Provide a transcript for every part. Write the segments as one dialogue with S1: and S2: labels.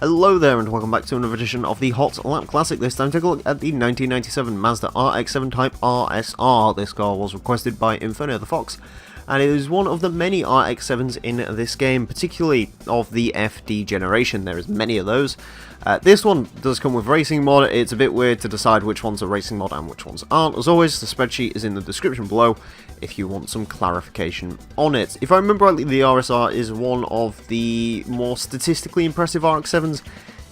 S1: Hello there and welcome back to another edition of the Hot Lap Classic. This time take a look at the 1997 Mazda RX-7 Type RSR. This car was requested by Inferno the Fox, and it is one of the many RX-7s in this game, particularly of the FD generation. There is many of those. This one does come with racing mod. It's a bit weird to decide which one's a racing mod and which ones aren't. As always, the spreadsheet is in the description below if you want some clarification on it. If I remember rightly, the RSR is one of the more statistically impressive RX-7s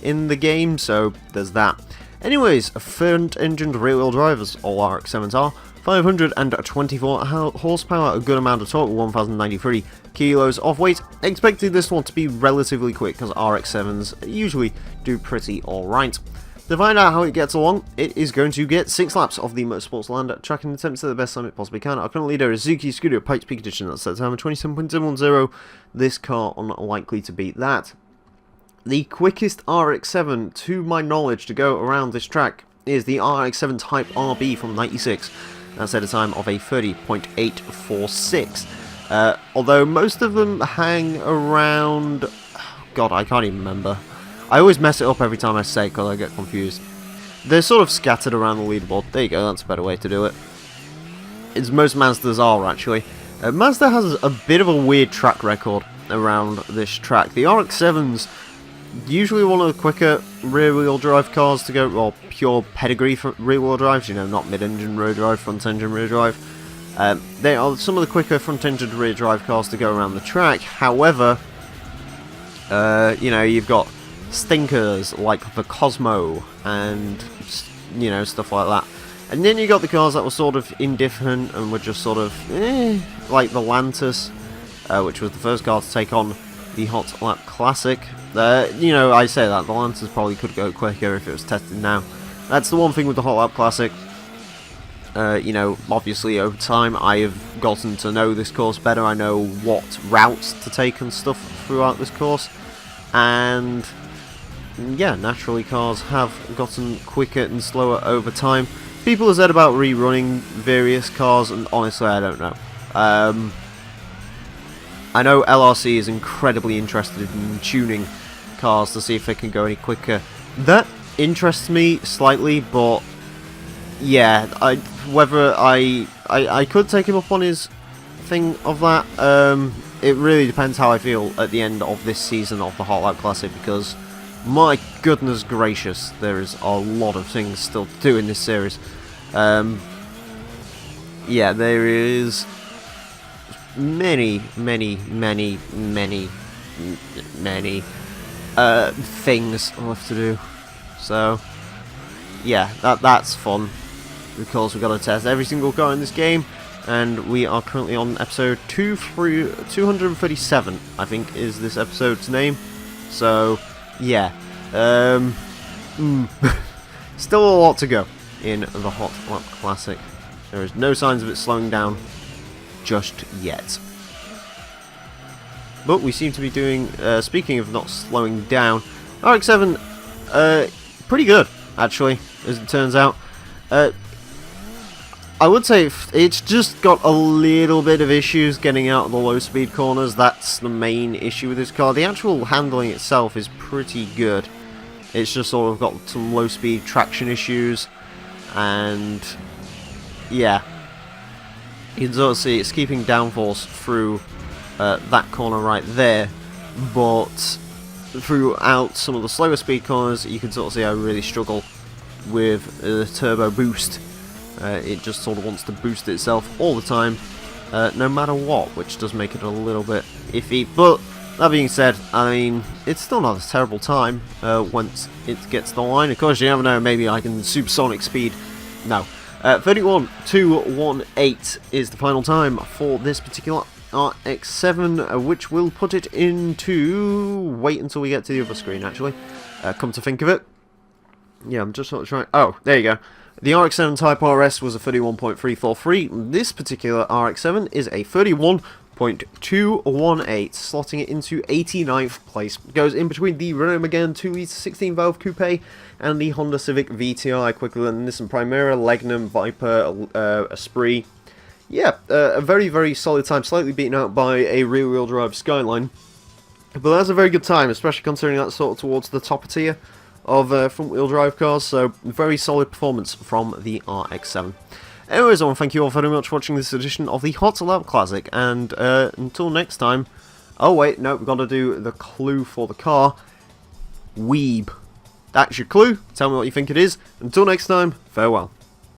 S1: in the game, so there's that. Anyways, front-engined rear-wheel drive, as all RX-7s are, 524 horsepower, a good amount of torque, 1093 kilos of weight. Expected this one to be relatively quick because RX-7s usually do pretty alright. To find out how it gets along, it is going to get 6 laps of the Motorsports Land tracking attempt to the best time it possibly can. Our current leader is Suzuki Scuderia Pikes Peak Edition. That's set time of 27.710. This car unlikely to beat that. The quickest RX-7, to my knowledge, to go around this track is the RX-7 Type RB from '96. That's at a time of a 30.846. Although most of them hang around... God, I can't even remember. I always mess it up every time I say it because I get confused. They're sort of scattered around the leaderboard. There you go, that's a better way to do it. It's most Mazdas are, actually. Mazda has a bit of a weird track record around this track. The RX-7's usually one of the quicker rear-wheel drive cars to go, well, pure pedigree for rear-wheel drives, you know, not mid-engine rear drive, front-engine rear drive. They are some of the quicker front-engine rear drive cars to go around the track. However, you know, you've got stinkers like the Cosmo and, you know, stuff like that. And then you got the cars that were sort of indifferent and were just sort of, like the Lantis, which was the first car to take on the Hot Lap Classic. You know, I say that, the Lantis probably could go quicker if it was tested now. That's the one thing with the Hot Lap Classic. You know, obviously over time I have gotten to know this course better. I know what routes to take and stuff throughout this course. And yeah, naturally cars have gotten quicker and slower over time. People have said about rerunning various cars, and honestly I don't know. I know LRC is incredibly interested in tuning cars to see if they can go any quicker. That interests me slightly, but yeah, whether I could take him up on his thing of that, it really depends how I feel at the end of this season of the Hot Lap Classic, because my goodness gracious, there is a lot of things still to do in this series. Yeah, there is many things left to do. So yeah, that's fun, because we've got to test every single car in this game, and we are currently on episode 237, I think is this episode's name. So yeah, still a lot to go in the Hot Lap Classic. There is no signs of it slowing down just yet. But we seem to be doing, speaking of not slowing down, RX-7, pretty good, actually, as it turns out. I would say it's just got a little bit of issues getting out of the low-speed corners. That's the main issue with this car. The actual handling itself is pretty good. It's just sort of got some low-speed traction issues, and yeah, you can sort of see it's keeping downforce through that corner right there, but throughout some of the slower speed corners you can sort of see I really struggle with the turbo boost. It just sort of wants to boost itself all the time, no matter what, which does make it a little bit iffy. But that being said, I mean, it's still not a terrible time once it gets the line. Of course, you never know, maybe I can supersonic speed. No. 31.218 is the final time for this particular RX-7, which will put it into... Wait until we get to the other screen, actually. Come to think of it. Yeah, I'm just sort of trying... Oh, there you go. The RX-7 Type RS was a 31.343. This particular RX-7 is a 31.218, slotting it into 89th place. It goes in between the Renault Megane 2-litre 16-valve coupe and the Honda Civic VTI, quicker than Nissan Primera, Legnum, Viper, Esprit. Yeah, a very, very solid time, slightly beaten out by a rear-wheel drive Skyline. But that's a very good time, especially considering that's sort of towards the top tier of front-wheel drive cars, so very solid performance from the RX-7. Anyways, I want to thank you all very much for watching this edition of the Hot Lap Classic, and until next time... Oh wait, no, we've got to do the clue for the car. Weeb. That's your clue. Tell me what you think it is. Until next time, farewell.